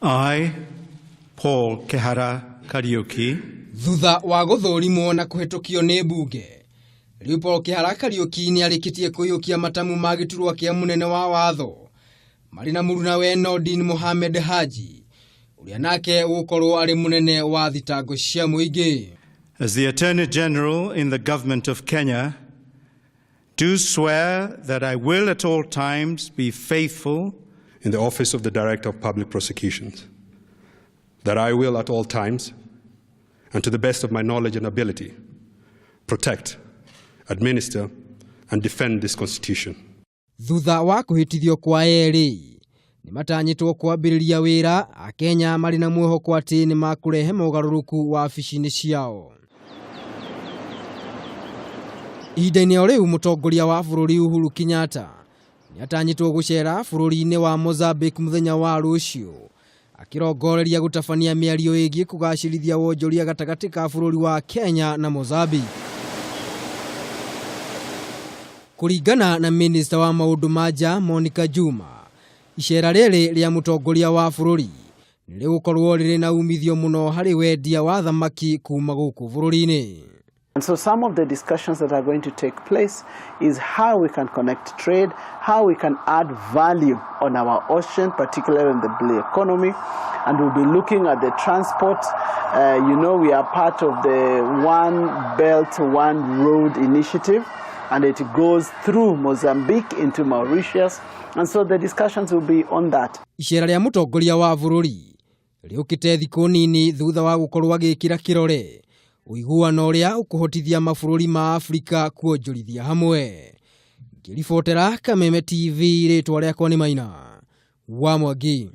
I, Paul Kehara Kariuki, thutha wa gũthũrimwo na kũhetũkio nĩ mbunge, rĩu Paul Kehara Kariuki nĩ arĩkĩtie kũiyũkia matamu ma gĩturwa kĩa mũnene wa watho marĩ na mũrunawe Nordin Mohamed Haji, ũrĩa nake gũkorwo arĩ mũnene wa thitango cia mũingĩ. As the Attorney General in the Government of Kenya, do swear that I will at all times be faithful in the office of the Director of Public Prosecutions, that I will at all times, and to the best of my knowledge and ability, protect, administer, and defend this Constitution. Thutha wa kũhĩtithio kwa erĩ, nĩ matanyĩtwo kwambĩrĩria wĩra a Kenya marĩ na mwĩhoko atĩ nĩ makũrehe mogarũrũku wabici-inĩ ciao. Ihinda-inĩ o rĩu mũtongoria wa bũrũri Uhuru Kenyatta nĩ atanyĩtwo gũcera bũrũri-inĩ wa Mozambique mũthenya wa rũciũ, akĩrongoreria gũtabania mĩario ĩgiĩ kũgacĩrithia wonjoria gatagatĩ ka bũrũri wa Kenya na Mozambique. Kũringana na Minister wa maũndũ ma nja Monica Juma, icera rĩrĩ rĩa mũtongoria wa bũrũri nĩ rĩgũkorwo rĩrĩ na umithio mũno harĩ wendia wa thamaki kuma gũkũ bũrũri-inĩ. And so some of the discussions that are going to take place is how we can connect trade, how we can add value on our ocean, particularly in the blue economy. And we'll be looking at the transport. We are part of the One Belt, One Road initiative, and it goes through Mozambique into Mauritius. And so the discussions will be on that. Icera rĩa mũtongoria wa bũrũri rĩũkĩte thikũ nini thutha wa gũkorwo agĩkĩra kĩrore ũiguano ũrĩa ũkũhotithia mabũrũri ma Afrika kuonjorithia hamwe. Ngĩribotera Kameme TV, rĩtwa rĩakwa nĩ Maina wa Mwangi.